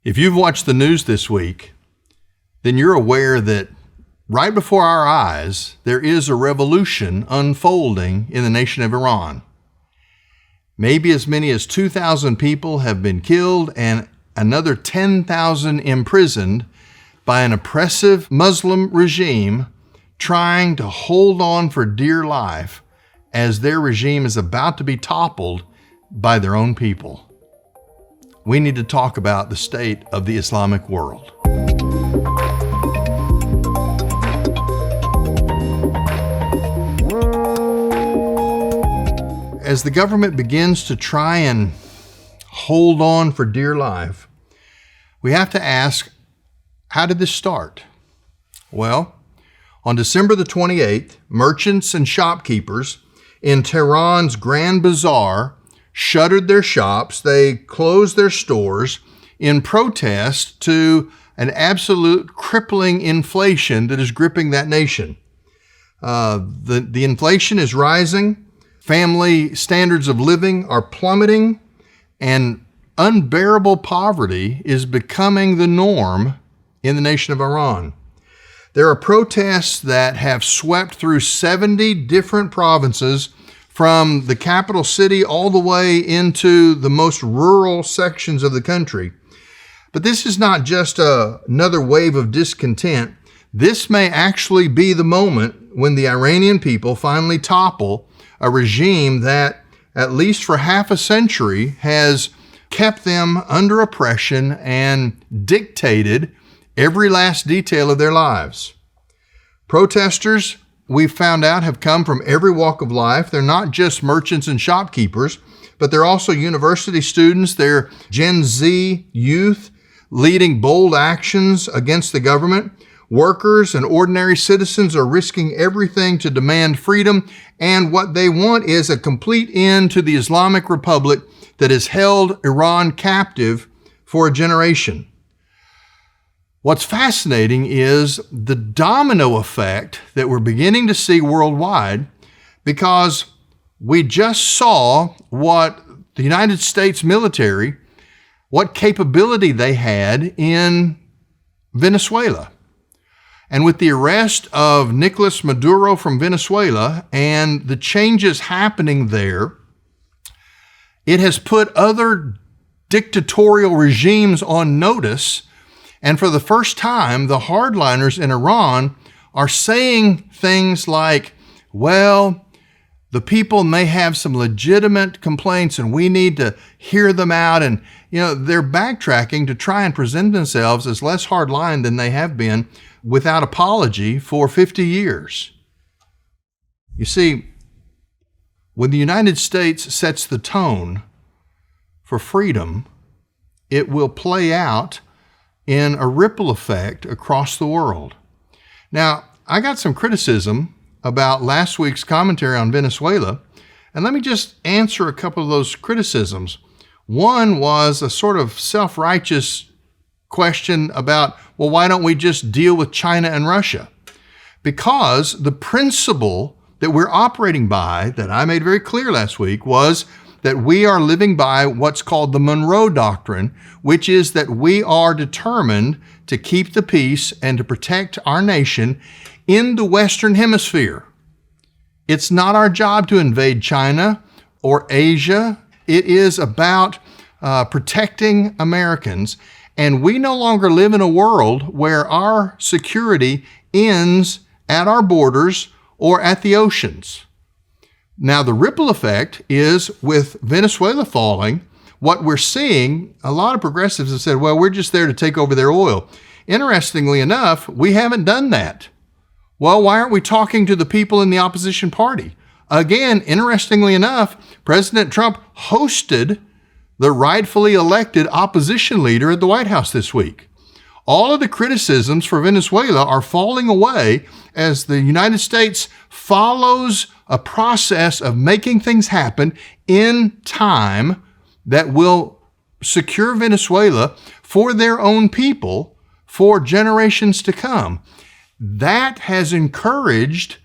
If you've watched the news this week, then you're aware that right before our eyes, there is a revolution unfolding in the nation of Iran. Maybe as many as 2,000 people have been killed and another 10,000 imprisoned by an oppressive Muslim regime trying to hold on for dear life as their regime is about to be toppled by their own people. We need to talk about the state of the Islamic world. As the government begins to try and hold on for dear life, we have to ask, how did this start? Well, on December the 28th, merchants and shopkeepers in Tehran's Grand Bazaar shuttered their shops. They closed their stores in protest to an absolute crippling inflation that is gripping that nation. The inflation is rising. Family standards of living are plummeting, and unbearable poverty is becoming the norm in the nation of Iran. There are protests that have swept through 70 different provinces, from the capital city all the way into the most rural sections of the country. But this is not just another wave of discontent. This may actually be the moment when the Iranian people finally topple a regime that, at least for half a century, has kept them under oppression and dictated every last detail of their lives. Protesters, we've found out, have come from every walk of life. They're not just merchants and shopkeepers, but they're also university students. They're Gen Z youth leading bold actions against the government. Workers and ordinary citizens are risking everything to demand freedom, and what they want is a complete end to the Islamic Republic that has held Iran captive for a generation. What's fascinating is the domino effect that we're beginning to see worldwide, because we just saw what the United States military, what capability they had in Venezuela. And with the arrest of Nicolas Maduro from Venezuela and the changes happening there, it has put other dictatorial regimes on notice. And for the first time, the hardliners in Iran are saying things like, well, the people may have some legitimate complaints and we need to hear them out. And, they're backtracking to try and present themselves as less hardline than they have been without apology for 50 years. You see, when the United States sets the tone for freedom, it will play out in a ripple effect across the world. Now, I got some criticism about last week's commentary on Venezuela, and let me just answer a couple of those criticisms. One was a sort of self-righteous question about, well, why don't we just deal with China and Russia? Because the principle that we're operating by, that I made very clear last week, was that we are living by what's called the Monroe Doctrine, which is that we are determined to keep the peace and to protect our nation in the Western Hemisphere. It's not our job to invade China or Asia. It is about protecting Americans. And we no longer live in a world where our security ends at our borders or at the oceans. Now, the ripple effect is, with Venezuela falling, what we're seeing, a lot of progressives have said, well, we're just there to take over their oil. Interestingly enough, we haven't done that. Well, why aren't we talking to the people in the opposition party? Again, interestingly enough, President Trump hosted the rightfully elected opposition leader at the White House this week. All of the criticisms for Venezuela are falling away as the United States follows a process of making things happen in time that will secure Venezuela for their own people for generations to come. That has encouraged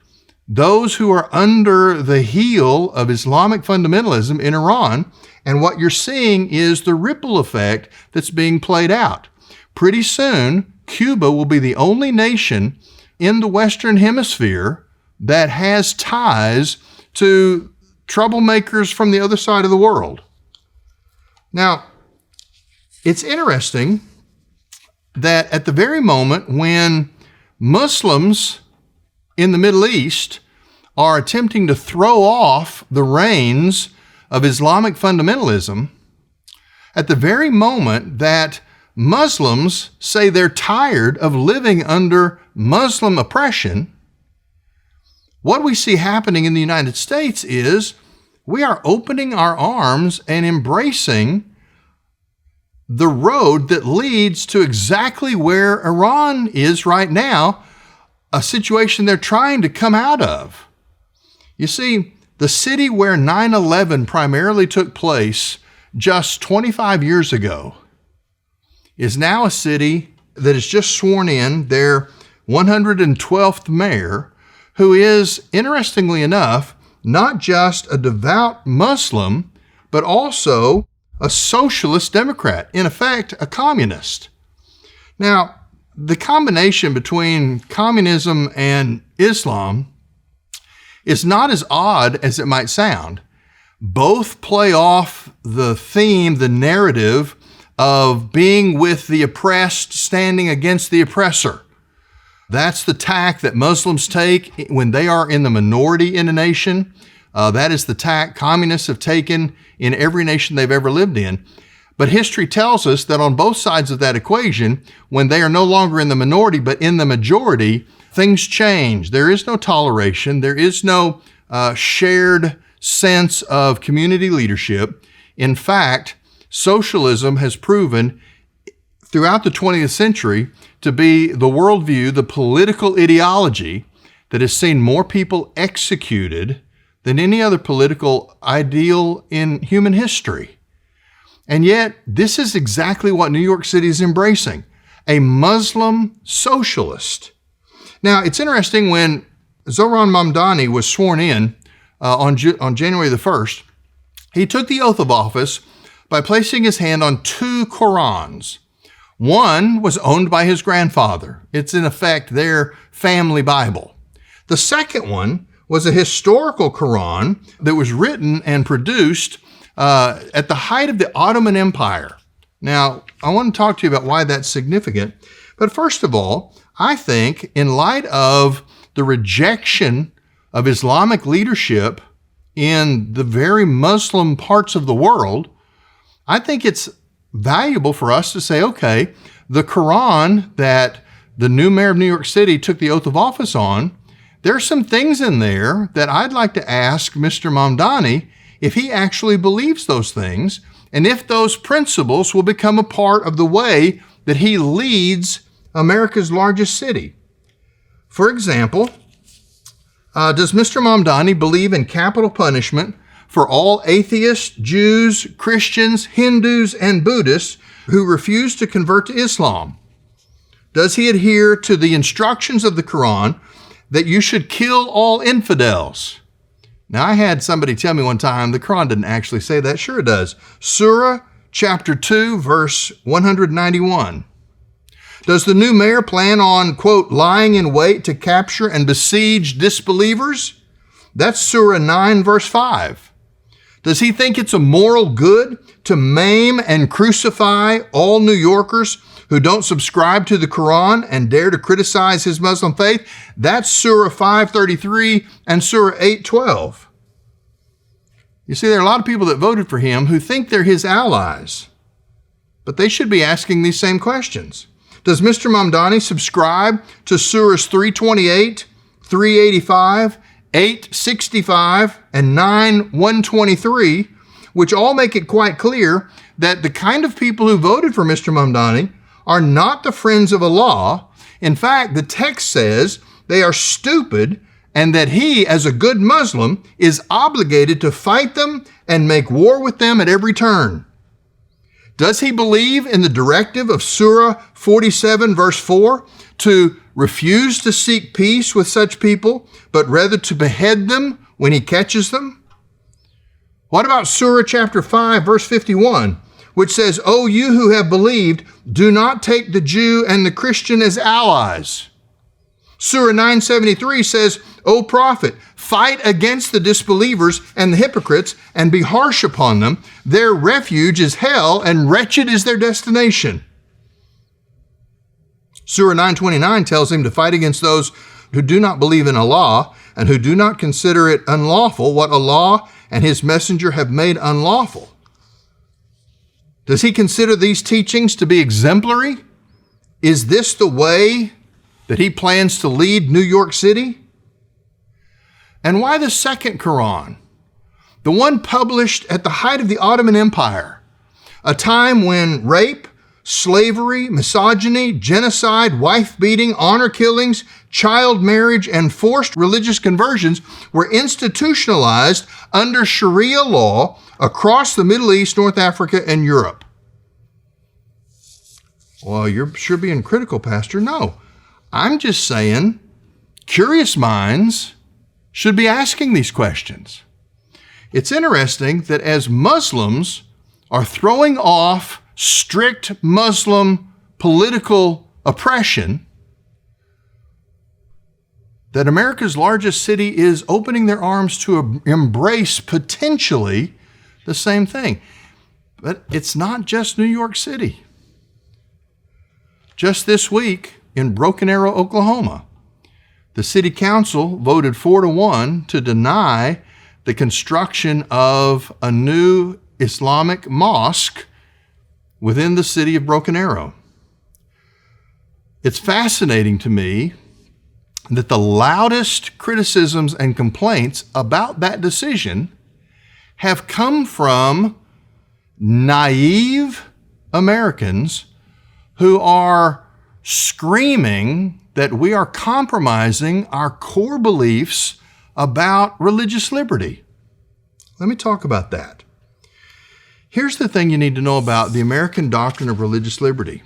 those who are under the heel of Islamic fundamentalism in Iran, And what you're seeing is the ripple effect that's being played out. Pretty soon, Cuba will be the only nation in the Western Hemisphere that has ties to troublemakers from the other side of the world. Now, it's interesting that at the very moment when Muslims in the Middle East are attempting to throw off the reins of Islamic fundamentalism, at the very moment that Muslims say they're tired of living under Muslim oppression, what we see happening in the United States is we are opening our arms and embracing the road that leads to exactly where Iran is right now, a situation they're trying to come out of. You see, the city where 9/11 primarily took place just 25 years ago is now a city that has just sworn in their 112th mayor, who is, interestingly enough, not just a devout Muslim, but also a socialist Democrat, in effect, a communist. Now, the combination between communism and Islam is not as odd as it might sound. Both play off the theme, the narrative of being with the oppressed, standing against the oppressor. That's the tack that Muslims take when they are in the minority in a nation. That is the tack communists have taken in every nation they've ever lived in. But history tells us that on both sides of that equation, when they are no longer in the minority but in the majority, things change. There is no toleration. There is no shared sense of community leadership. In fact, socialism has proven throughout the 20th century to be the worldview, the political ideology that has seen more people executed than any other political ideal in human history. And yet, this is exactly what New York City is embracing, a Muslim socialist. Now, it's interesting when Zohran Mamdani was sworn in on January the 1st, he took the oath of office by placing his hand on two Qurans. One was owned by his grandfather. It's in effect their family Bible. The second one was a historical Quran that was written and produced at the height of the Ottoman Empire. Now, I want to talk to you about why that's significant. But first of all, I think in light of the rejection of Islamic leadership in the very Muslim parts of the world, I think it's valuable for us to say, okay, the Quran that the new mayor of New York City took the oath of office on, there are some things in there that I'd like to ask Mr. Mamdani if he actually believes those things and if those principles will become a part of the way that he leads America's largest city. For example, does Mr. Mamdani believe in capital punishment for all atheists, Jews, Christians, Hindus, and Buddhists who refuse to convert to Islam? Does he adhere to the instructions of the Quran that you should kill all infidels? Now, I had somebody tell me one time the Quran didn't actually say that. Sure it does. Surah chapter 2, verse 191. Does the new mayor plan on, quote, lying in wait to capture and besiege disbelievers? That's Surah 9, verse 5. Does he think it's a moral good to maim and crucify all New Yorkers who don't subscribe to the Quran and dare to criticize his Muslim faith? That's Surah 5:33 and Surah 8:12. You see, there are a lot of people that voted for him who think they're his allies, but they should be asking these same questions. Does Mr. Mamdani subscribe to Surahs 328, 385, 865, and 9:123, which all make it quite clear that the kind of people who voted for Mr. Mamdani are not the friends of Allah. In fact, the text says they are stupid and that he, as a good Muslim, is obligated to fight them and make war with them at every turn. Does he believe in the directive of Surah 47, verse 4, to refuse to seek peace with such people, but rather to behead them when he catches them? What about Surah chapter 5, verse 51, which says, "O you who have believed, do not take the Jew and the Christian as allies." Surah 973 says, "O prophet, fight against the disbelievers and the hypocrites and be harsh upon them. Their refuge is hell and wretched is their destination." Surah 929 tells him to fight against those who do not believe in Allah and who do not consider it unlawful what Allah and his messenger have made unlawful. Does he consider these teachings to be exemplary? Is this the way that he plans to lead New York City? And why the second Quran? The one published at the height of the Ottoman Empire, a time when rape, slavery, misogyny, genocide, wife-beating, honor killings, child marriage, and forced religious conversions were institutionalized under Sharia law across the Middle East, North Africa, and Europe. Well, you're sure being critical, Pastor. No, I'm just saying curious minds should be asking these questions. It's interesting that as Muslims are throwing off strict Muslim political oppression, that America's largest city is opening their arms to embrace potentially the same thing. But it's not just New York City. Just this week in Broken Arrow, Oklahoma, the city council voted 4-1 to deny the construction of a new Islamic mosque within the city of Broken Arrow. It's fascinating to me that the loudest criticisms and complaints about that decision have come from naive Americans who are screaming that we are compromising our core beliefs about religious liberty. Let me talk about that. Here's the thing you need to know about the American doctrine of religious liberty.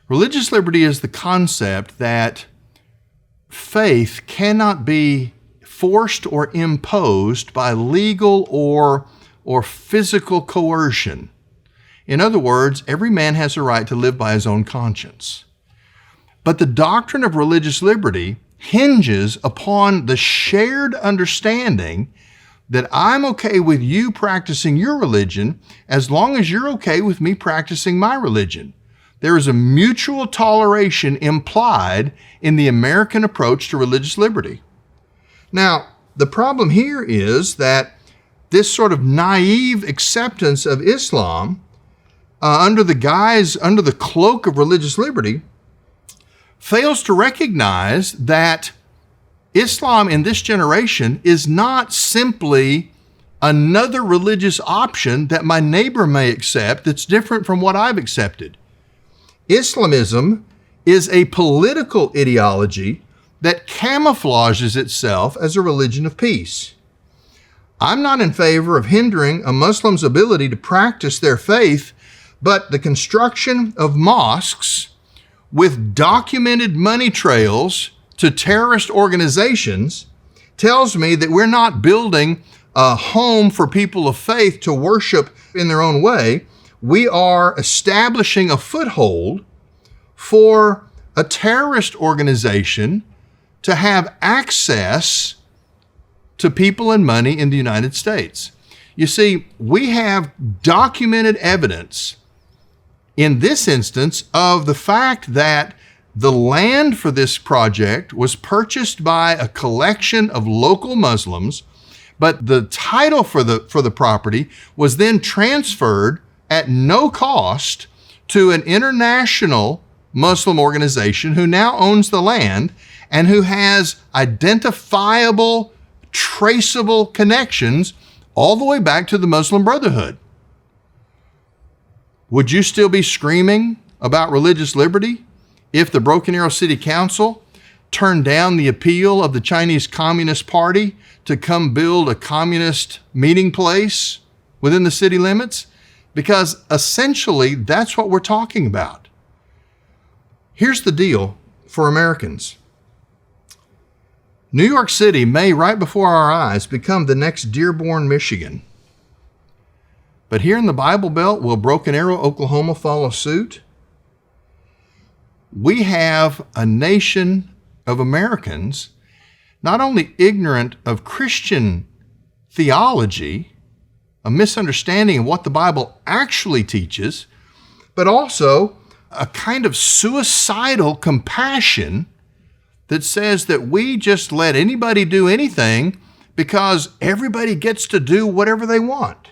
Religious liberty is the concept that faith cannot be forced or imposed by legal or physical coercion. In other words, every man has a right to live by his own conscience. But the doctrine of religious liberty hinges upon the shared understanding that I'm okay with you practicing your religion as long as you're okay with me practicing my religion. There is a mutual toleration implied in the American approach to religious liberty. Now, the problem here is that this sort of naive acceptance of Islam under the cloak of religious liberty fails to recognize that Islam in this generation is not simply another religious option that my neighbor may accept that's different from what I've accepted. Islamism is a political ideology that camouflages itself as a religion of peace. I'm not in favor of hindering a Muslim's ability to practice their faith, but the construction of mosques with documented money trails to terrorist organizations tells me that we're not building a home for people of faith to worship in their own way. We are establishing a foothold for a terrorist organization to have access to people and money in the United States. You see, we have documented evidence in this instance of the fact that the land for this project was purchased by a collection of local Muslims, but the title for the property was then transferred at no cost to an international Muslim organization who now owns the land and who has identifiable, traceable connections all the way back to the Muslim Brotherhood. Would you still be screaming about religious liberty if the Broken Arrow City Council turned down the appeal of the Chinese Communist Party to come build a communist meeting place within the city limits? Because essentially, that's what we're talking about. Here's the deal for Americans. New York City may, right before our eyes, become the next Dearborn, Michigan. But here in the Bible Belt, will Broken Arrow, Oklahoma follow suit? We have a nation of Americans not only ignorant of Christian theology, a misunderstanding of what the Bible actually teaches, but also a kind of suicidal compassion that says that we just let anybody do anything because everybody gets to do whatever they want.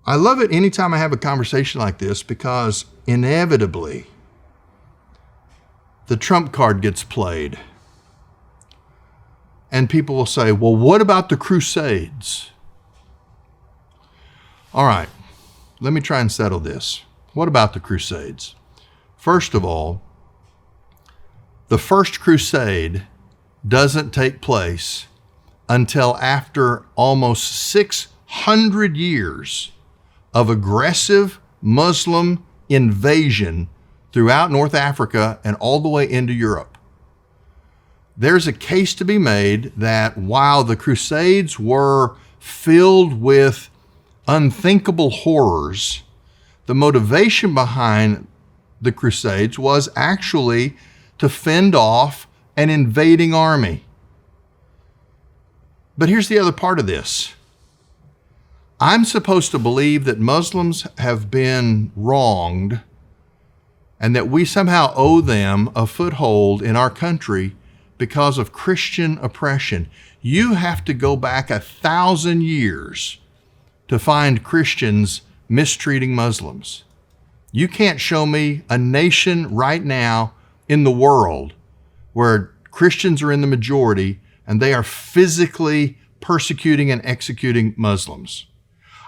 I love it anytime I have a conversation like this because inevitably the trump card gets played. And people will say, well, what about the Crusades? All right, let me try and settle this. What about the Crusades? First of all, the first crusade doesn't take place until after almost 600 years of aggressive Muslim invasion throughout North Africa and all the way into Europe. There's a case to be made that while the Crusades were filled with unthinkable horrors, the motivation behind the Crusades was actually to fend off an invading army. But here's the other part of this. I'm supposed to believe that Muslims have been wronged and that we somehow owe them a foothold in our country because of Christian oppression. You have to go back 1,000 years to find Christians mistreating Muslims. You can't show me a nation right now in the world where Christians are in the majority and they are physically persecuting and executing Muslims.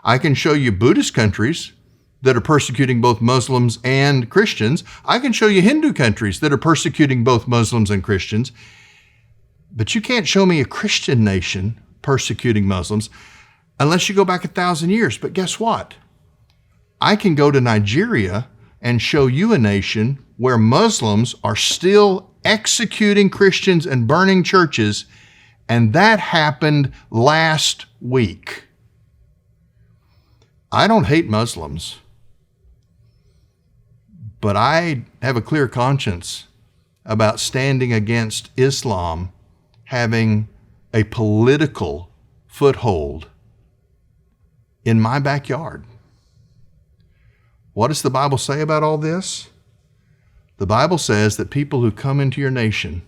I can show you Buddhist countries that are persecuting both Muslims and Christians. I can show you Hindu countries that are persecuting both Muslims and Christians. But you can't show me a Christian nation persecuting Muslims unless you go back 1,000 years. But guess what? I can go to Nigeria and show you a nation where Muslims are still executing Christians and burning churches, and that happened last week. I don't hate Muslims, but I have a clear conscience about standing against Islam having a political foothold in my backyard. What does the Bible say about all this? The Bible says that people who come into your nation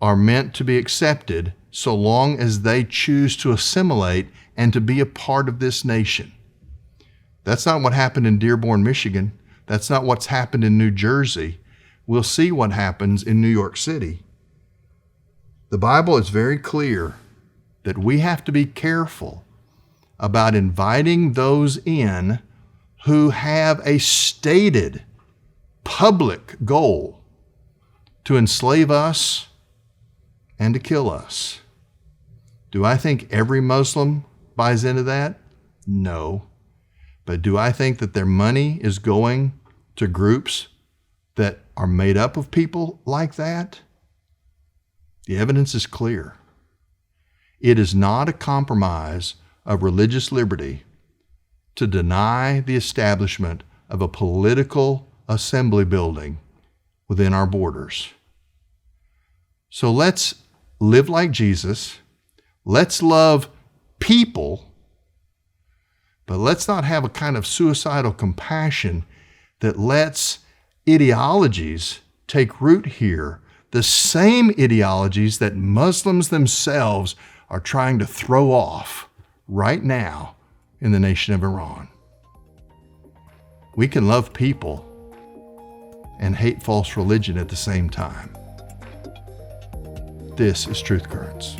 are meant to be accepted so long as they choose to assimilate and to be a part of this nation. That's not what happened in Dearborn, Michigan. That's not what's happened in New Jersey. We'll see what happens in New York City. The Bible is very clear that we have to be careful about inviting those in who have a stated public goal to enslave us and to kill us. Do I think every Muslim buys into that? No. But do I think that their money is going to groups that are made up of people like that? The evidence is clear. It is not a compromise of religious liberty to deny the establishment of a political assembly building within our borders. So let's live like Jesus. Let's love people, but let's not have a kind of suicidal compassion that lets ideologies take root here, the same ideologies that Muslims themselves are trying to throw off right now in the nation of Iran. We can love people and hate false religion at the same time. This is Truth Currents.